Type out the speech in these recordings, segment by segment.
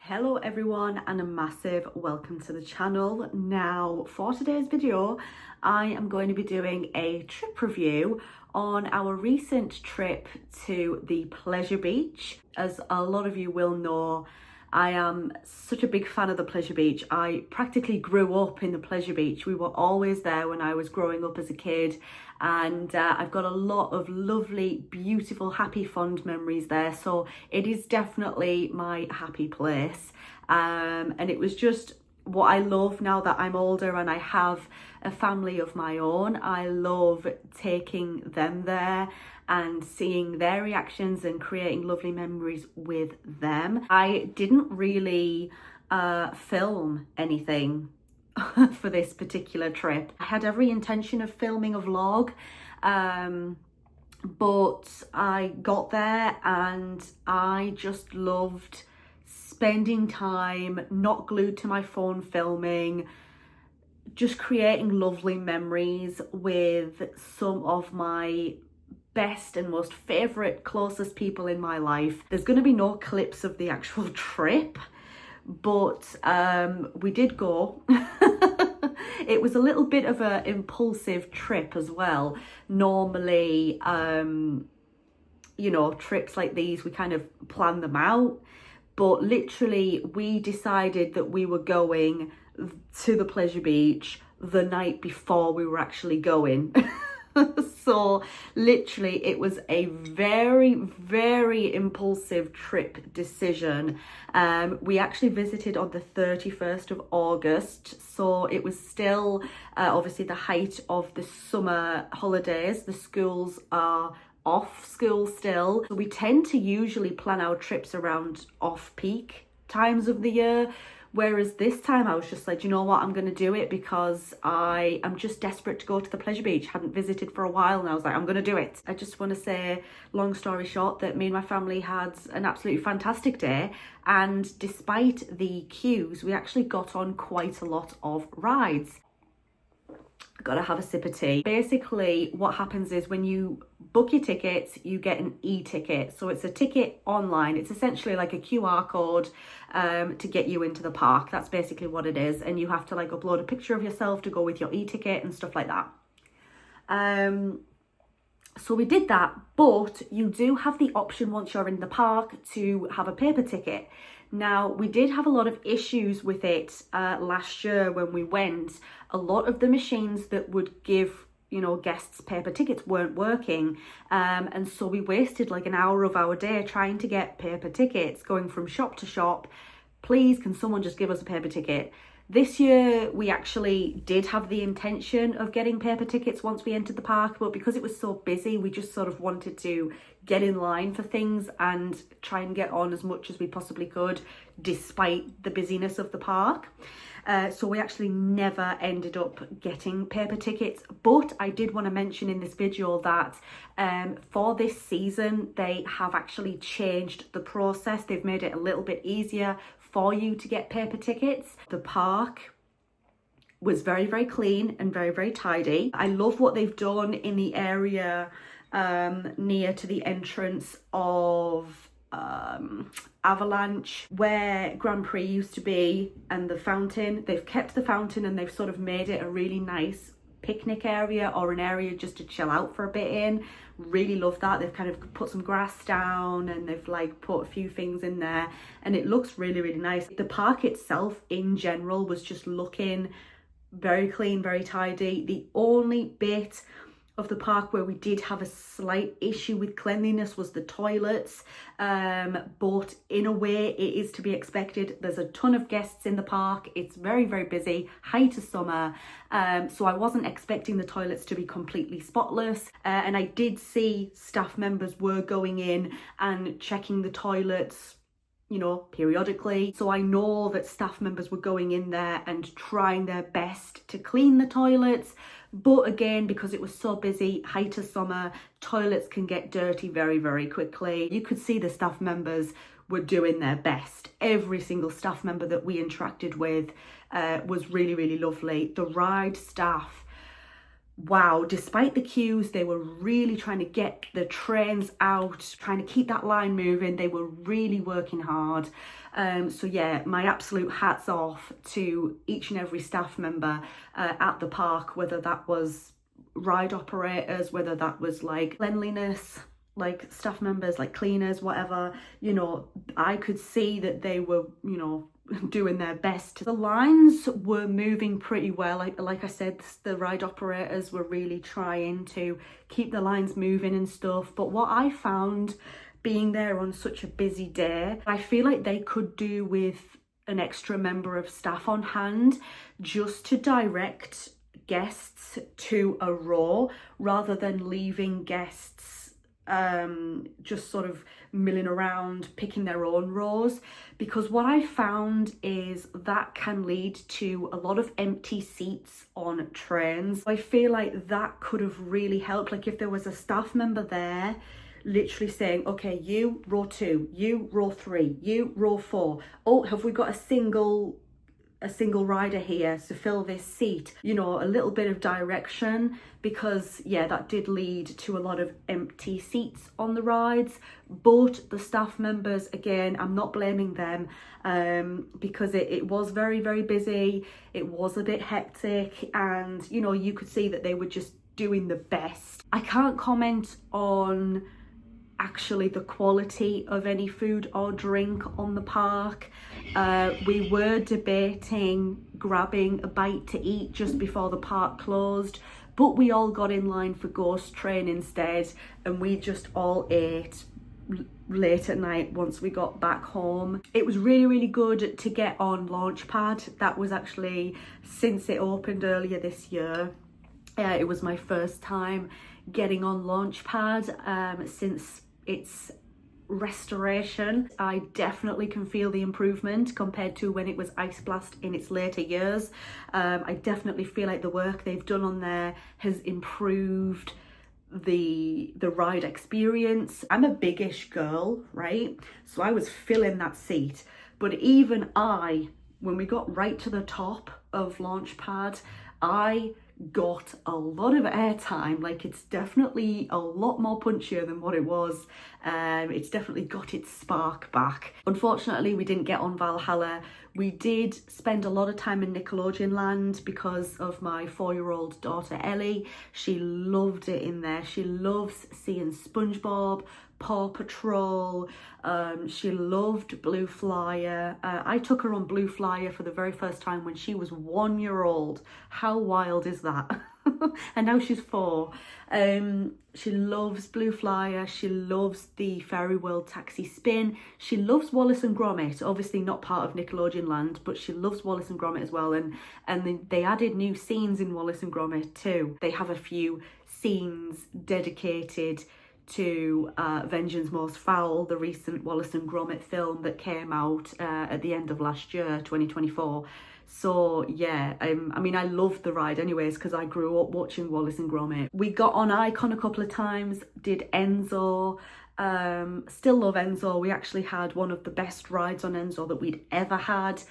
Hello everyone and a massive welcome to the channel. Now for today's video I am going to be doing a trip review on our recent trip to the Pleasure Beach. As a lot of you will know, I am such a big fan of the Pleasure Beach. I practically grew up in the Pleasure Beach. We were always there when I was growing up as a kid, and I've got a lot of lovely, beautiful, happy, fond memories there. So it is definitely my happy place. And it was just what I love now that I'm older and I have a family of my own. I love taking them there and seeing their reactions and creating lovely memories with them. I didn't really film anything for this particular trip. I had every intention of filming a vlog, but I got there and I just loved spending time not glued to my phone filming, just creating lovely memories with some of my best and most favorite, closest people in my life. There's going to be no clips of the actual trip, but we did go. It was a little bit of an impulsive trip as well. Normally, you know, trips like these, we kind of plan them out. But literally, we decided that we were going to the Pleasure Beach the night before we were actually going. So literally, it was a very, very impulsive trip decision. We actually visited on the 31st of August. So it was still obviously the height of the summer holidays. The schools are off school still. So we tend to usually plan our trips around off-peak times of the year. Whereas this time I was just like, you know what, I'm going to do it because I am just desperate to go to the Pleasure Beach. Hadn't visited for a while and I was like, I'm going to do it. I just want to say, long story short, that me and my family had an absolutely fantastic day. And despite the queues, we actually got on quite a lot of rides. Gotta have a sip of tea. Basically, what happens is when you book your tickets, you get an e-ticket. So it's a ticket online. It's essentially like a QR code to get you into the park. That's basically what it is. And you have to like upload a picture of yourself to go with your e-ticket and stuff like that. So we did that, but you do have the option once you're in the park to have a paper ticket. Now, we did have a lot of issues with it last year when we went. A lot of the machines that would give, you know, guests paper tickets weren't working. And so we wasted like an hour of our day trying to get paper tickets, going from shop to shop. Please, can someone just give us a paper ticket? This year, we actually did have the intention of getting paper tickets once we entered the park, but because it was so busy, we just sort of wanted to get in line for things and try and get on as much as we possibly could, despite the busyness of the park. So we actually never ended up getting paper tickets, but I did want to mention in this video that for this season, they have actually changed the process. They've made it a little bit easier for you to get paper tickets. The park was very, very clean and very, very tidy. I love what they've done in the area near to the entrance of Avalanche, where Grand Prix used to be, and the fountain. They've kept the fountain and they've sort of made it a really nice picnic area or an area just to chill out for a bit in. Really love that. They've kind of put some grass down and they've like put a few things in there and it looks really, really nice. The park itself in general was just looking very clean, very tidy. The only bit of the park where we did have a slight issue with cleanliness was the toilets, but in a way it is to be expected. There's a ton of guests in the park. It's very, very busy, height of summer, so I wasn't expecting the toilets to be completely spotless, and I did see staff members were going in and checking the toilets, you know, periodically. So I know that staff members were going in there and trying their best to clean the toilets. But again, because it was so busy, height of summer, toilets can get dirty very, very quickly. You could see the staff members were doing their best. Every single staff member that we interacted with was really, really lovely. The ride staff, wow, despite the queues, they were really trying to get the trains out, trying to keep that line moving. They were really working hard. So yeah, my absolute hats off to each and every staff member at the park, whether that was ride operators, whether that was like cleanliness, like staff members, like cleaners, whatever, you know, I could see that they were, you know, doing their best. The lines were moving pretty well. Like I said, the ride operators were really trying to keep the lines moving and stuff. But what I found being there on such a busy day, I feel like they could do with an extra member of staff on hand just to direct guests to a row rather than leaving guests just sort of milling around picking their own rows, because what I found is that can lead to a lot of empty seats on trains. I feel like that could have really helped, like if there was a staff member there literally saying, okay, you row 2, you row 3, you row 4, oh, have we got a single rider here to fill this seat, you know, a little bit of direction, because yeah, that did lead to a lot of empty seats on the rides. But the staff members, again, I'm not blaming them, because it was very, very busy, it was a bit hectic, and you know, you could see that they were just doing the best. I can't comment on actually the quality of any food or drink on the park. We were debating grabbing a bite to eat just before the park closed, but we all got in line for Ghost Train instead, and we just all ate late at night once we got back home. It was really, really good to get on Launchpad. That was actually, since it opened earlier this year, it was my first time getting on Launchpad since its restoration. I definitely can feel the improvement compared to when it was Ice Blast in its later years. I definitely feel like the work they've done on there has improved the ride experience. I'm a biggish girl, right? So I was filling that seat, but even when we got right to the top of Launchpad, I got a lot of airtime. Like, it's definitely a lot more punchier than what it was. It's definitely got its spark back. Unfortunately, we didn't get on Valhalla. We did spend a lot of time in Nickelodeon Land because of my 4-year-old daughter Ellie. She loved it in there. She loves seeing SpongeBob, Paw Patrol. She loved Blue Flyer. I took her on Blue Flyer for the very first time when she was 1 year old. How wild is that? And now she's 4. She loves Blue Flyer. She loves the Fairy World Taxi Spin. She loves Wallace and Gromit, obviously not part of Nickelodeon Land, but she loves Wallace and Gromit as well. And they added new scenes in Wallace and Gromit too. They have a few scenes dedicated to Vengeance Most Foul, the recent Wallace and Gromit film that came out at the end of last year, 2024. So yeah, I mean, I loved the ride anyways because I grew up watching Wallace and Gromit. We got on Icon a couple of times, did Enzo. Still love Enzo. We actually had one of the best rides on Enzo that we'd ever had.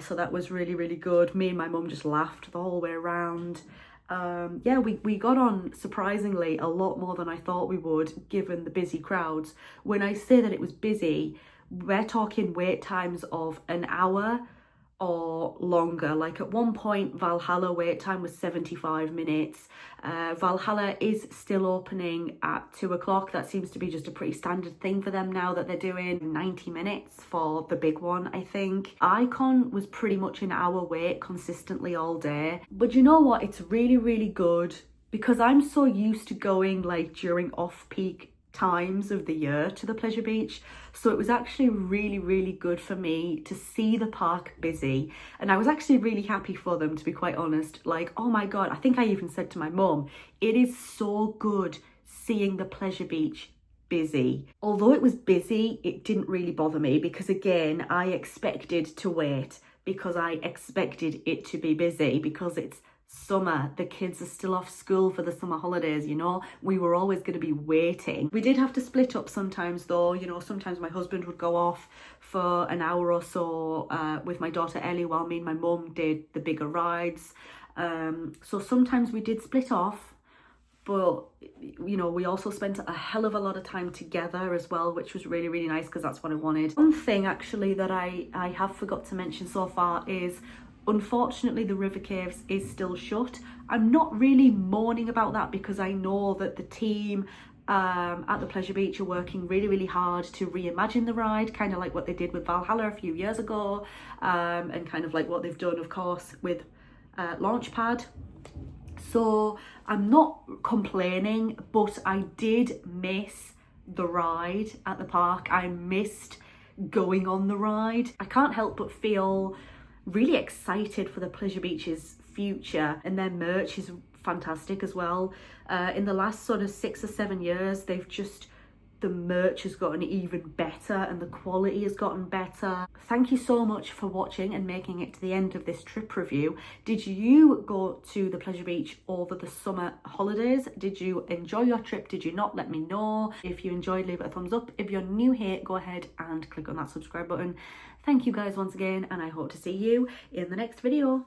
So that was really, really good. Me and my mum just laughed the whole way around. Yeah, we got on surprisingly a lot more than I thought we would, given the busy crowds. When I say that it was busy, we're talking wait times of an hour or longer. Like at one point, Valhalla wait time was 75 minutes. Valhalla is still opening at 2 o'clock. That seems to be just a pretty standard thing for them now, that they're doing 90 minutes for the big one, I think. Icon was pretty much an hour wait consistently all day. But you know what? It's really, really good because I'm so used to going like during off-peak times of the year to the Pleasure Beach, so it was actually really, really good for me to see the park busy, and I was actually really happy for them, to be quite honest. Like, oh my god, I think I even said to my mum, it is so good seeing the Pleasure Beach busy. Although it was busy, it didn't really bother me because again, I expected to wait because I expected it to be busy because it's summer, the kids are still off school for the summer holidays, you know, we were always going to be waiting. We did have to split up sometimes though, you know, sometimes my husband would go off for an hour or so with my daughter Ellie while me and my mum did the bigger rides. So sometimes we did split off, but you know, we also spent a hell of a lot of time together as well, which was really, really nice because that's what I wanted. One thing actually that I have forgot to mention so far is, unfortunately, the River Caves is still shut. I'm not really mourning about that because I know that the team at the Pleasure Beach are working really, really hard to reimagine the ride, kind of like what they did with Valhalla a few years ago, and kind of like what they've done, of course, with Launchpad. So I'm not complaining, but I did miss the ride at the park. I missed going on the ride. I can't help but feel really excited for the Pleasure Beach's future, and their merch is fantastic as well. In the last sort of 6 or 7 years, the merch has gotten even better and the quality has gotten better. Thank you so much for watching and making it to the end of this trip review. Did you go to the Pleasure Beach over the summer holidays? Did you enjoy your trip? Did you not? Let me know. If you enjoyed, leave it a thumbs up. If you're new here, go ahead and click on that subscribe button. Thank you guys once again, and I hope to see you in the next video.